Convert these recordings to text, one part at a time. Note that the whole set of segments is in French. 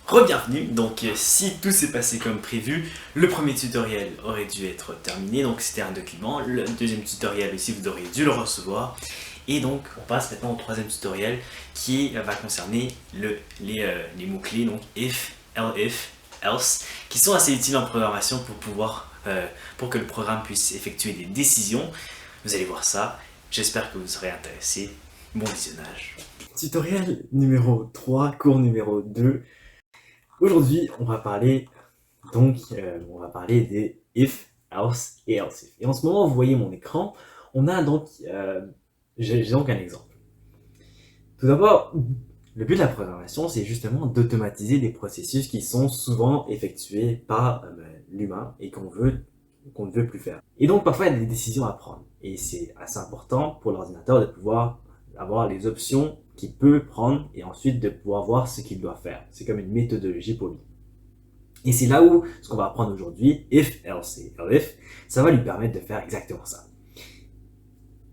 Re-bienvenue, donc si tout s'est passé comme prévu, le premier tutoriel aurait dû être terminé, donc c'était un document, le deuxième tutoriel aussi vous auriez dû le recevoir, et donc on passe maintenant au troisième tutoriel qui va concerner les mots-clés, donc if, elif, else, qui sont assez utiles en programmation pour que le programme puisse effectuer des décisions. Vous allez voir ça, j'espère que vous serez intéressés, bon visionnage. Tutoriel numéro 3, cours numéro 2. Aujourd'hui, on va parler des if, else et else if. Et en ce moment, vous voyez mon écran, on a donc, j'ai donc un exemple. Tout d'abord, le but de la programmation, c'est justement d'automatiser des processus qui sont souvent effectués par l'humain et qu'on ne veut plus faire. Et donc, parfois, il y a des décisions à prendre. Et c'est assez important pour l'ordinateur de pouvoir avoir les options qu'il peut prendre et ensuite de pouvoir voir ce qu'il doit faire. C'est comme une méthodologie pour lui. Et c'est là où ce qu'on va apprendre aujourd'hui, if, else et elif, ça va lui permettre de faire exactement ça.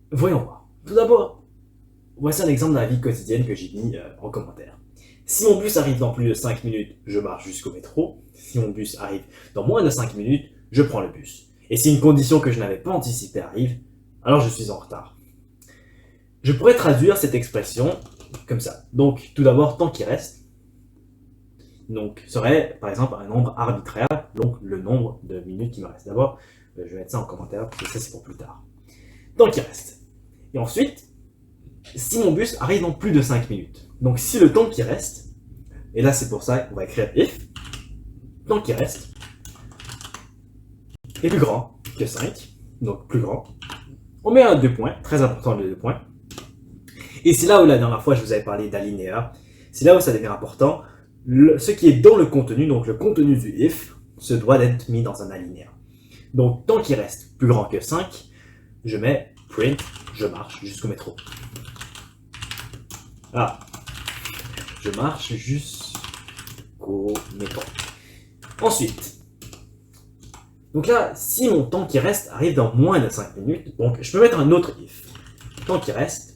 Voyons voir. Tout d'abord, voici un exemple de la vie quotidienne que j'ai mis en commentaire. Si mon bus arrive dans plus de 5 minutes, je marche jusqu'au métro. Si mon bus arrive dans moins de 5 minutes, je prends le bus. Et si une condition que je n'avais pas anticipée arrive, alors je suis en retard. Je pourrais traduire cette expression comme ça. Donc, tout d'abord, temps qui reste, donc, serait par exemple un nombre arbitraire, donc le nombre de minutes qui me reste. D'abord, je vais mettre ça en commentaire parce que ça c'est pour plus tard. Temps qui reste. Et ensuite, si mon bus arrive dans plus de 5 minutes. Donc, si le temps qui reste, et là c'est pour ça qu'on va écrire if, temps qui reste est plus grand que 5, donc plus grand. On met un 2 points, très important le 2 points. Et c'est là où la dernière fois je vous avais parlé d'alinéa, c'est là où ça devient important. Ce qui est dans le contenu, donc le contenu du if, se doit d'être mis dans un alinéa. Donc tant qu'il reste plus grand que 5, je mets print, je marche jusqu'au métro. Ah, je marche jusqu'au métro. Ensuite, donc là, si mon temps qui reste arrive dans moins de 5 minutes, donc je peux mettre un autre if. Temps qui reste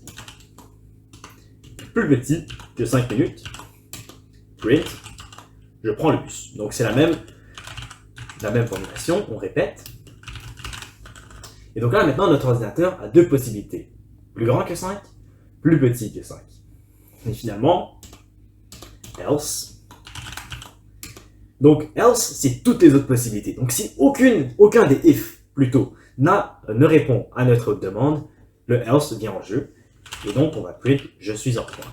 plus petit que 5 minutes, print, je prends le bus. Donc c'est la même formulation, on répète. Et donc là, maintenant, notre ordinateur a deux possibilités. Plus grand que 5, plus petit que 5. Et finalement, else. Donc else, c'est toutes les autres possibilités. Donc si aucun des if, plutôt, ne répond à notre demande, le else vient en jeu. Et donc, on va print « je suis en retard ».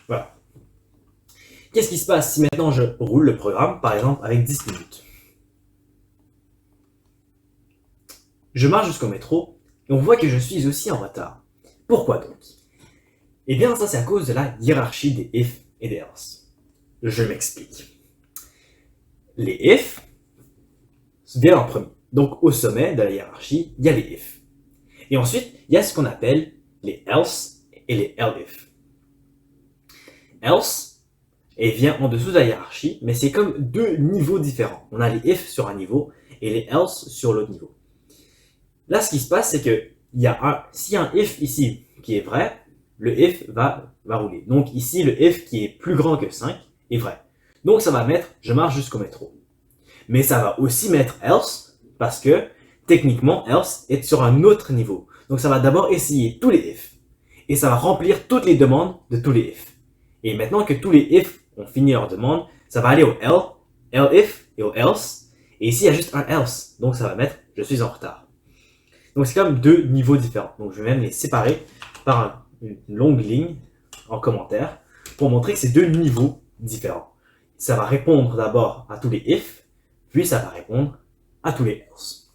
Voilà. Qu'est-ce qui se passe si maintenant je roule le programme, par exemple, avec 10 minutes? Je marche jusqu'au métro, et on voit que je suis aussi en retard. Pourquoi donc? Eh bien, ça c'est à cause de la hiérarchie des if et des else. Je m'explique. Les if viennent en premier. Donc, au sommet de la hiérarchie, il y a les if. Et ensuite, il y a ce qu'on appelle les else et les elif. Else vient en dessous de la hiérarchie, mais c'est comme deux niveaux différents. On a les if sur un niveau et les else sur l'autre niveau. Là, ce qui se passe, c'est que s'il y a un if ici qui est vrai, le if va rouler. Donc ici, le if qui est plus grand que 5 est vrai. Donc ça va mettre « je marche jusqu'au métro ». Mais ça va aussi mettre « else » parce que techniquement, else est sur un autre niveau. Donc ça va d'abord essayer tous les if. Et ça va remplir toutes les demandes de tous les if. Et maintenant que tous les if ont fini leur demande, ça va aller au elif et au else. Et ici, il y a juste un else. Donc ça va mettre « je suis en retard ». Donc c'est comme deux niveaux différents. Donc je vais même les séparer par une longue ligne en commentaire pour montrer que c'est deux niveaux différents. Ça va répondre d'abord à tous les if, puis ça va répondre à tous les else.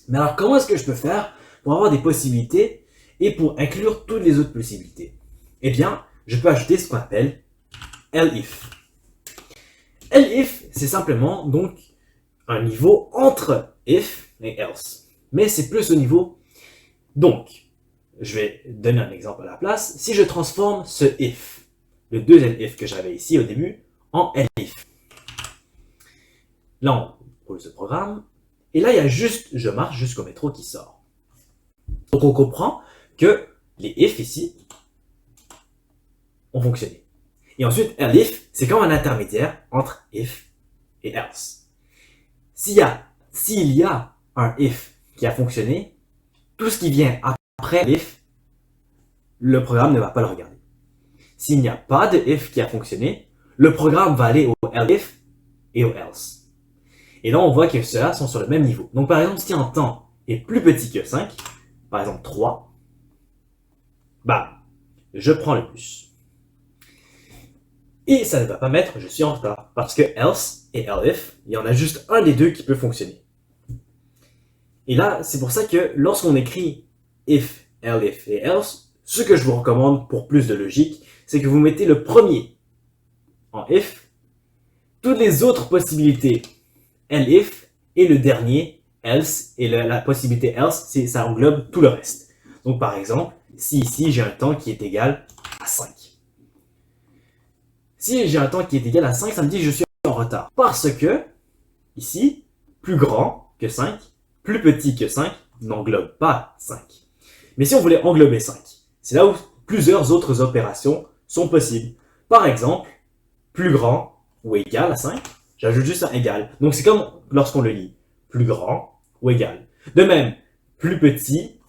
Mais alors comment est-ce que je peux faire pour avoir des possibilités et pour inclure toutes les autres possibilités? Eh bien, je peux ajouter ce qu'on appelle elif. Elif, c'est simplement donc un niveau entre if et else. Mais c'est plus au niveau. Donc, je vais donner un exemple à la place. Si je transforme ce if, le deuxième if que j'avais ici au début, en elif. Là, on roule ce programme. Et là, il y a juste je marche jusqu'au métro qui sort. Donc on comprend que les if ici ont fonctionné. Et ensuite, elif, c'est comme un intermédiaire entre if et else. S'il y a un if qui a fonctionné, tout ce qui vient après l'if, le programme ne va pas le regarder. S'il n'y a pas de if qui a fonctionné, le programme va aller au elif et au else. Et là, on voit que ceux-là sont sur le même niveau. Donc par exemple, si un temps est plus petit que 5, par exemple 3, bah, je prends le bus. Et ça ne va pas mettre je suis en retard. Parce que else et elif, il y en a juste un des deux qui peut fonctionner. Et là, c'est pour ça que lorsqu'on écrit if, elif et else, ce que je vous recommande pour plus de logique, c'est que vous mettez le premier en if, toutes les autres possibilités elif et le dernier else, et la possibilité else, ça englobe tout le reste. Donc par exemple, si ici j'ai un temps qui est égal à 5. Si j'ai un temps qui est égal à 5, ça me dit que je suis en retard. Parce que, ici, plus grand que 5, plus petit que 5, n'englobe pas 5. Mais si on voulait englober 5, c'est là où plusieurs autres opérations sont possibles. Par exemple, plus grand ou égal à 5, j'ajoute juste un égal. Donc c'est comme lorsqu'on le lit, plus grand ou égal. De même, plus petit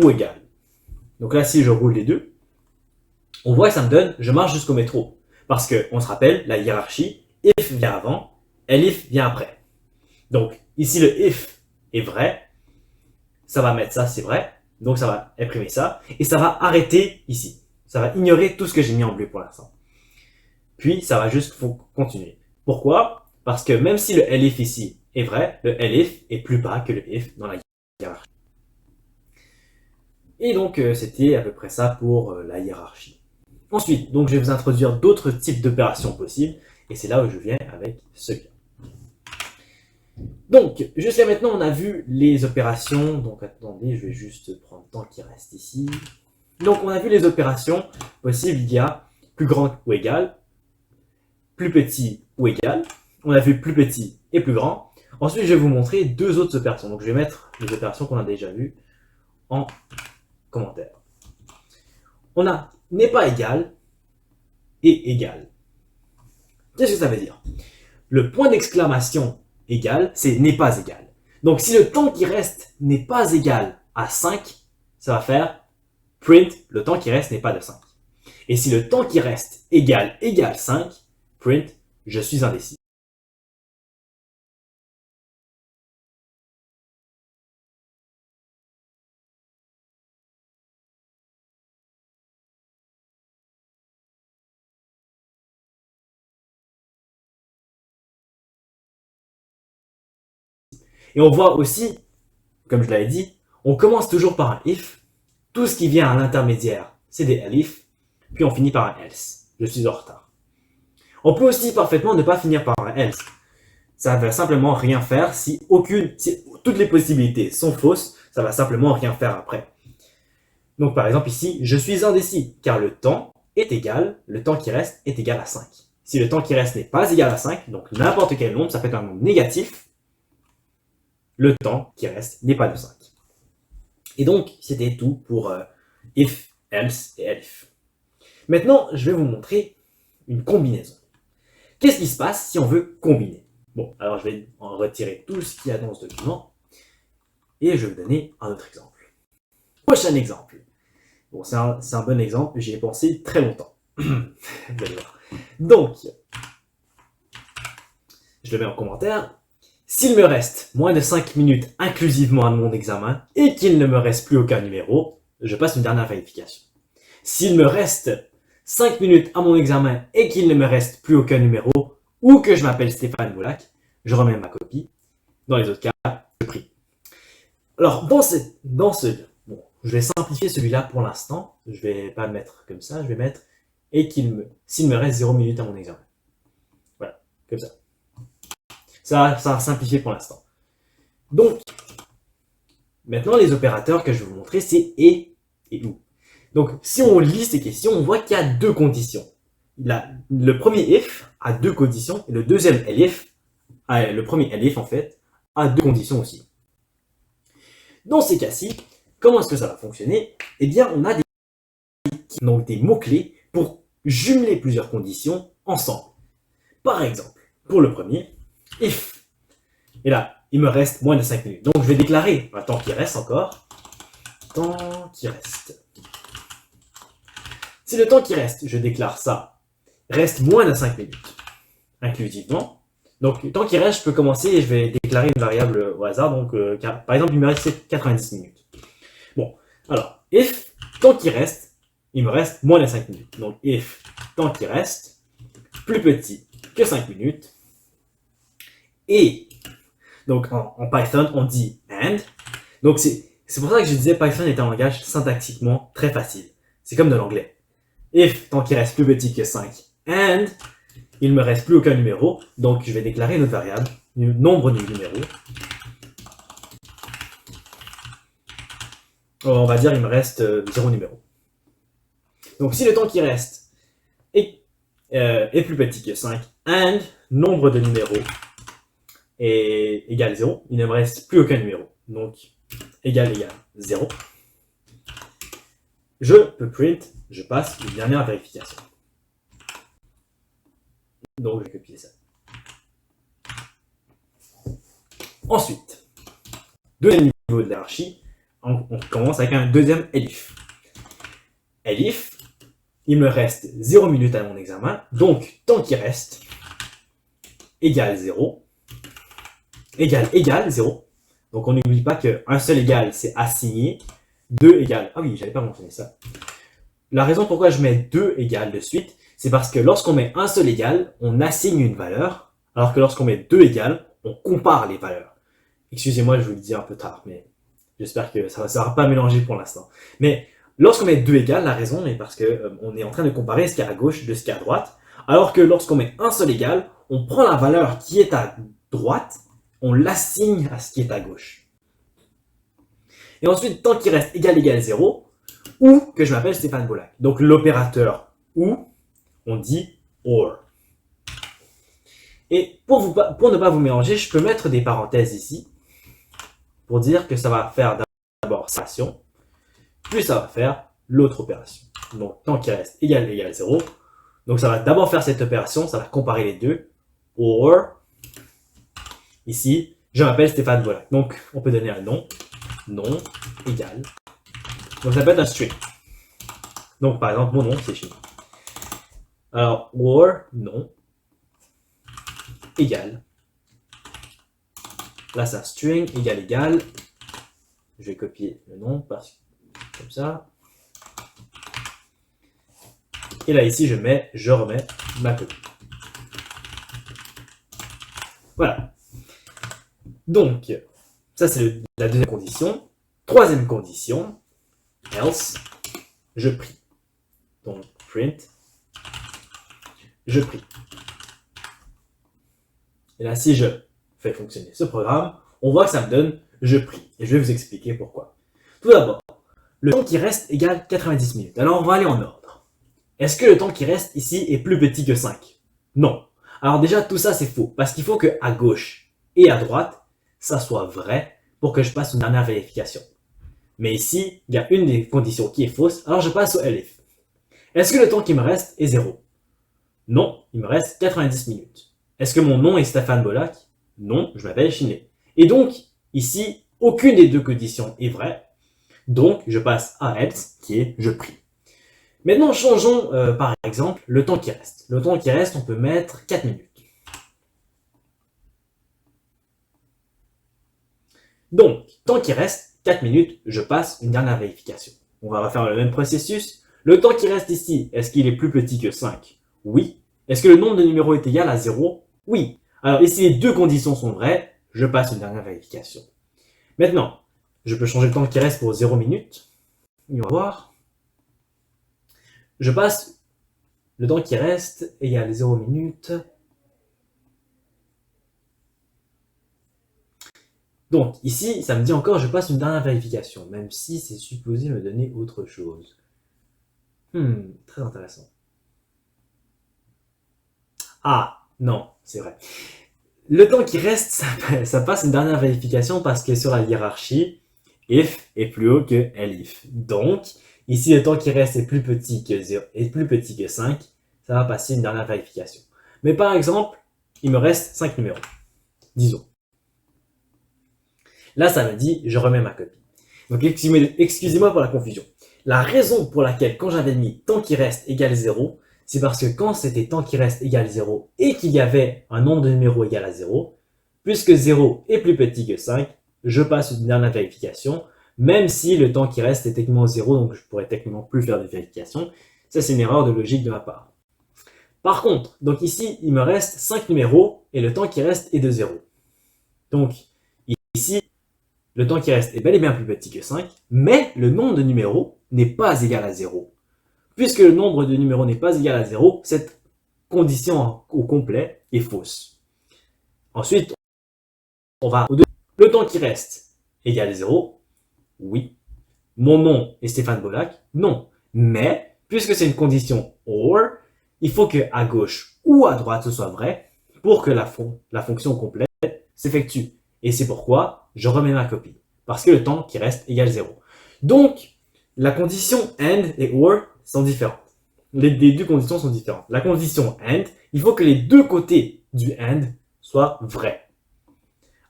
ou égal. Donc là, si je roule les deux, on voit que ça me donne, je marche jusqu'au métro. Parce qu'on se rappelle, la hiérarchie, if vient avant, elif vient après. Donc, ici, le if est vrai, ça va mettre ça, c'est vrai, donc ça va imprimer ça, et ça va arrêter ici. Ça va ignorer tout ce que j'ai mis en bleu pour l'instant. Puis, ça va juste continuer. Pourquoi? Parce que même si le elif ici est vrai, le elif est plus bas que le if dans la hiérarchie. Et donc, c'était à peu près ça pour la hiérarchie. Ensuite, donc je vais vous introduire d'autres types d'opérations possibles, et c'est là où je viens avec celui-là. Donc, jusqu'à maintenant, on a vu les opérations. Donc, attendez, je vais juste prendre le temps qui reste ici. Donc, on a vu les opérations possibles. Il y a plus grand ou égal, plus petit ou égal. On a vu plus petit et plus grand. Ensuite, je vais vous montrer deux autres opérations. Donc, je vais mettre les opérations qu'on a déjà vues en commentaire. On a n'est pas égal et égal. Qu'est-ce que ça veut dire? Le point d'exclamation égal, c'est n'est pas égal. Donc si le temps qui reste n'est pas égal à 5, ça va faire print, le temps qui reste n'est pas de 5. Et si le temps qui reste égale 5, print, je suis indécis. Et on voit aussi, comme je l'avais dit, on commence toujours par un if. Tout ce qui vient à l'intermédiaire, c'est des elif. Puis on finit par un else. Je suis en retard. On peut aussi parfaitement ne pas finir par un else. Ça va simplement rien faire si toutes les possibilités sont fausses, ça va simplement rien faire après. Donc par exemple ici, je suis indécis, car le temps est égal, le temps qui reste est égal à 5. Si le temps qui reste n'est pas égal à 5, donc n'importe quel nombre, ça peut être un nombre négatif, le temps qui reste n'est pas de 5. Et donc, c'était tout pour if, else et elif. Maintenant, je vais vous montrer une combinaison. Qu'est-ce qui se passe si on veut combiner? Bon, alors je vais en retirer tout ce qu'il y a dans ce document et je vais vous donner un autre exemple. Prochain exemple. Bon, c'est un bon exemple, j'y ai pensé très longtemps. Vous allez voir. Donc, je le mets en commentaire. S'il me reste moins de 5 minutes inclusivement à mon examen et qu'il ne me reste plus aucun numéro, je passe une dernière vérification. S'il me reste 5 minutes à mon examen et qu'il ne me reste plus aucun numéro ou que je m'appelle Stéphane Moulac, je remets ma copie. Dans les autres cas, je prie. Alors, bon, je vais simplifier celui-là pour l'instant. Je vais pas le mettre comme ça, je vais mettre s'il me reste 0 minutes à mon examen. Voilà, comme ça. Ça va simplifier pour l'instant. Donc, maintenant, les opérateurs que je vais vous montrer, c'est et ou. Donc, si on lit ces questions, on voit qu'il y a deux conditions. Le premier if a deux conditions, et le deuxième elif, le premier elif en fait, a deux conditions aussi. Dans ces cas-ci, comment est-ce que ça va fonctionner? Eh bien, on a des mots-clés pour jumeler plusieurs conditions ensemble. Par exemple, pour le premier, if. Et là, il me reste moins de 5 minutes. Donc, je vais déclarer un temps qui reste encore. Temps qui reste. Si le temps qui reste, je déclare ça, reste moins de 5 minutes, inclusivement. Donc, le temps qui reste, je peux commencer et je vais déclarer une variable au hasard. Donc, par exemple, il me reste 90 minutes. Bon, alors, if, temps qui reste, il me reste moins de 5 minutes. Donc, if, temps qui reste, plus petit que 5 minutes. Et, donc, en Python, on dit and. Donc, c'est pour ça que je disais Python est un langage syntaxiquement très facile. C'est comme de l'anglais. If, tant qu'il reste plus petit que 5, and, il ne me reste plus aucun numéro, donc je vais déclarer une autre variable, le nombre de numéros. On va dire il me reste 0 numéro. Donc si le temps qui reste est plus petit que 5, and, nombre de numéros est égal 0, il ne me reste plus aucun numéro. Donc égal 0. Je peux print, je passe une dernière vérification. Donc, je vais copier ça. Ensuite, deuxième niveau de l'hierarchie, on commence avec un deuxième elif. Elif, il me reste 0 minutes à mon examen, donc temps qui reste égale 0, égale 0. Donc, on n'oublie pas qu'un seul égal, c'est assigné. 2 égale. Ah oui, j'avais pas mentionné ça. La raison pourquoi je mets 2 égale de suite, c'est parce que lorsqu'on met un seul égal, on assigne une valeur, alors que lorsqu'on met 2 égales, on compare les valeurs. Excusez-moi, je vous le dis un peu tard, mais j'espère que ça ne sera pas mélangé pour l'instant. Mais lorsqu'on met 2 égales, la raison est parce que on est en train de comparer ce qu'il y a à gauche de ce qu'il y a à droite, alors que lorsqu'on met un seul égal, on prend la valeur qui est à droite, on l'assigne à ce qui est à gauche. Et ensuite, tant qu'il reste égal 0, ou que je m'appelle Stéphane Bollack. Donc l'opérateur ou, on dit or. Et pour ne pas vous mélanger, je peux mettre des parenthèses ici, pour dire que ça va faire d'abord cette opération, puis ça va faire l'autre opération. Donc tant qu'il reste égal 0, donc ça va d'abord faire cette opération, ça va comparer les deux, or, ici, je m'appelle Stéphane Bollack. Donc on peut donner un nom. Nom égal. Donc ça peut être un string. Donc par exemple, mon nom, c'est Chine. Alors, or, nom, égal. Là, c'est un string, égal. Je vais copier le nom, comme ça. Et là, ici, je remets ma copie. Voilà. Donc, ça, c'est la deuxième condition. Troisième condition, else, je prie. Donc, print, je prie. Et là, si je fais fonctionner ce programme, on voit que ça me donne je prie. Et je vais vous expliquer pourquoi. Tout d'abord, le temps qui reste égale 90 minutes. Alors, on va aller en ordre. Est-ce que le temps qui reste ici est plus petit que 5? Non. Alors déjà, tout ça, c'est faux. Parce qu'il faut que à gauche et à droite, ça soit vrai pour que je passe une dernière vérification. Mais ici, il y a une des conditions qui est fausse, alors je passe au elif. Est-ce que le temps qui me reste est 0? Non, il me reste 90 minutes. Est-ce que mon nom est Stéphane Bollack? Non, je m'appelle Chiné. Et donc, ici, aucune des deux conditions est vraie. Donc, je passe à else, qui est je prie. Maintenant, changeons par exemple le temps qui reste. Le temps qui reste, on peut mettre 4 minutes. Donc, temps qui reste, 4 minutes, je passe une dernière vérification. On va refaire le même processus. Le temps qui reste ici, est-ce qu'il est plus petit que 5? Oui. Est-ce que le nombre de numéros est égal à 0? Oui. Alors ici, les deux conditions sont vraies, je passe une dernière vérification. Maintenant, je peux changer le temps qui reste pour 0 minutes. Et on va voir. Je passe le temps qui reste égale 0 minutes. Donc, ici, ça me dit encore, je passe une dernière vérification, même si c'est supposé me donner autre chose. Très intéressant. Ah, non, c'est vrai. Le temps qui reste, ça passe une dernière vérification parce que sur la hiérarchie, if est plus haut que elif. Donc, ici, le temps qui reste est plus petit que 0, est plus petit que 5, ça va passer une dernière vérification. Mais par exemple, il me reste 5 numéros. Disons. Là, ça me dit, je remets ma copie. Donc, excusez-moi pour la confusion. La raison pour laquelle, quand j'avais mis temps qui reste égale 0, c'est parce que quand c'était temps qui reste égale 0 et qu'il y avait un nombre de numéros égal à 0, puisque 0 est plus petit que 5, je passe une dernière vérification, même si le temps qui reste est techniquement 0, donc je pourrais techniquement plus faire de vérification. Ça, c'est une erreur de logique de ma part. Par contre, donc ici, il me reste 5 numéros et le temps qui reste est de 0. Donc, ici, le temps qui reste est bel et bien plus petit que 5, mais le nombre de numéros n'est pas égal à 0. Puisque le nombre de numéros n'est pas égal à 0, cette condition au complet est fausse. Ensuite, on va au deuxième. Le temps qui reste égale 0, oui. Mon nom est Stéphane Bolac, non. Mais, puisque c'est une condition OR, il faut que à gauche ou à droite ce soit vrai pour que la fonction complète s'effectue. Et c'est pourquoi je remets ma copie. Parce que le temps qui reste égale 0. Donc, la condition AND et OR sont différentes. Les deux conditions sont différentes. La condition AND, il faut que les deux côtés du AND soient vrais.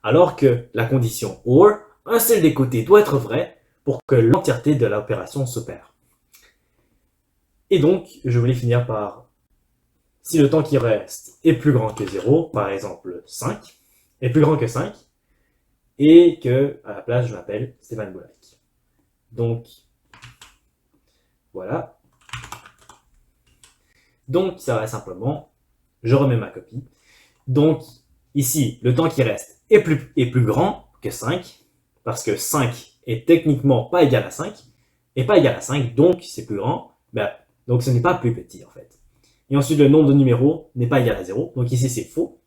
Alors que la condition OR, un seul des côtés doit être vrai pour que l'entièreté de l'opération s'opère. Et donc, je voulais finir par, si le temps qui reste est plus grand que 0, par exemple 5, est plus grand que 5, et que, à la place, je m'appelle Stéphane Bolac. Donc, voilà. Donc, ça va simplement, je remets ma copie. Donc, ici, le temps qui reste est plus grand que 5, parce que 5 est techniquement pas égal à 5, et pas égal à 5, donc c'est plus grand. Donc, ce n'est pas plus petit, en fait. Et ensuite, le nombre de numéros n'est pas égal à 0, donc ici, c'est faux.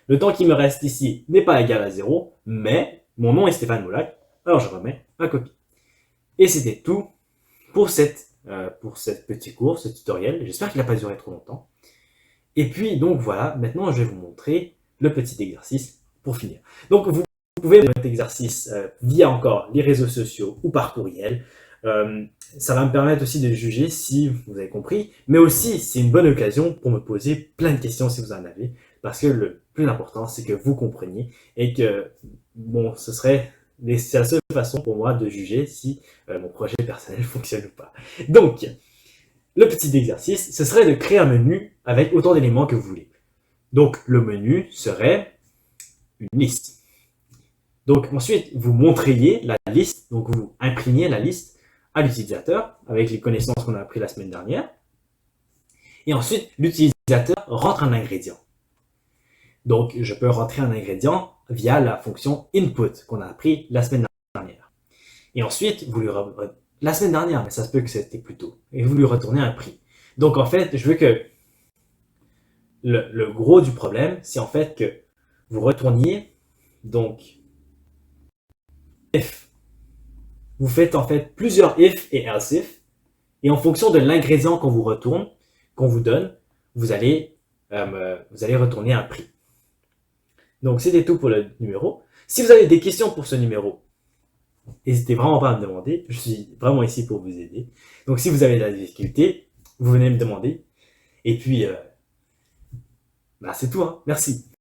Le temps qui me reste ici n'est pas égal à 0, mais mon nom est Stéphane Bolac, alors je remets ma copie. Et c'était tout pour cette petit cours, ce tutoriel. J'espère qu'il n'a pas duré trop longtemps. Et puis, donc voilà, maintenant je vais vous montrer le petit exercice pour finir. Donc vous pouvez faire cet exercice via encore les réseaux sociaux ou par courriel. Ça va me permettre aussi de juger si vous avez compris, mais aussi c'est une bonne occasion pour me poser plein de questions si vous en avez, parce que le plus important c'est que vous compreniez et que, bon, c'est la seule façon pour moi de juger si mon projet personnel fonctionne ou pas. Donc, le petit exercice, ce serait de créer un menu avec autant d'éléments que vous voulez. Donc, le menu serait une liste. Donc, ensuite, vous montriez la liste, donc vous imprimiez la liste à l'utilisateur avec les connaissances qu'on a appris la semaine dernière. Et ensuite, l'utilisateur rentre un ingrédient. Donc, je peux rentrer un ingrédient via la fonction input qu'on a appris la semaine dernière. Et ensuite, la semaine dernière, mais ça se peut que c'était plus tôt, et vous lui retournez un prix. Donc, en fait, je veux que le gros du problème, c'est en fait que vous retourniez, donc, if. Vous faites en fait plusieurs if et else if, et en fonction de l'ingrédient qu'on vous donne, vous allez retourner un prix. Donc, c'était tout pour le numéro. Si vous avez des questions pour ce numéro, n'hésitez vraiment pas à me demander. Je suis vraiment ici pour vous aider. Donc, si vous avez de la difficulté, vous venez me demander. Et puis, c'est tout, hein. Merci.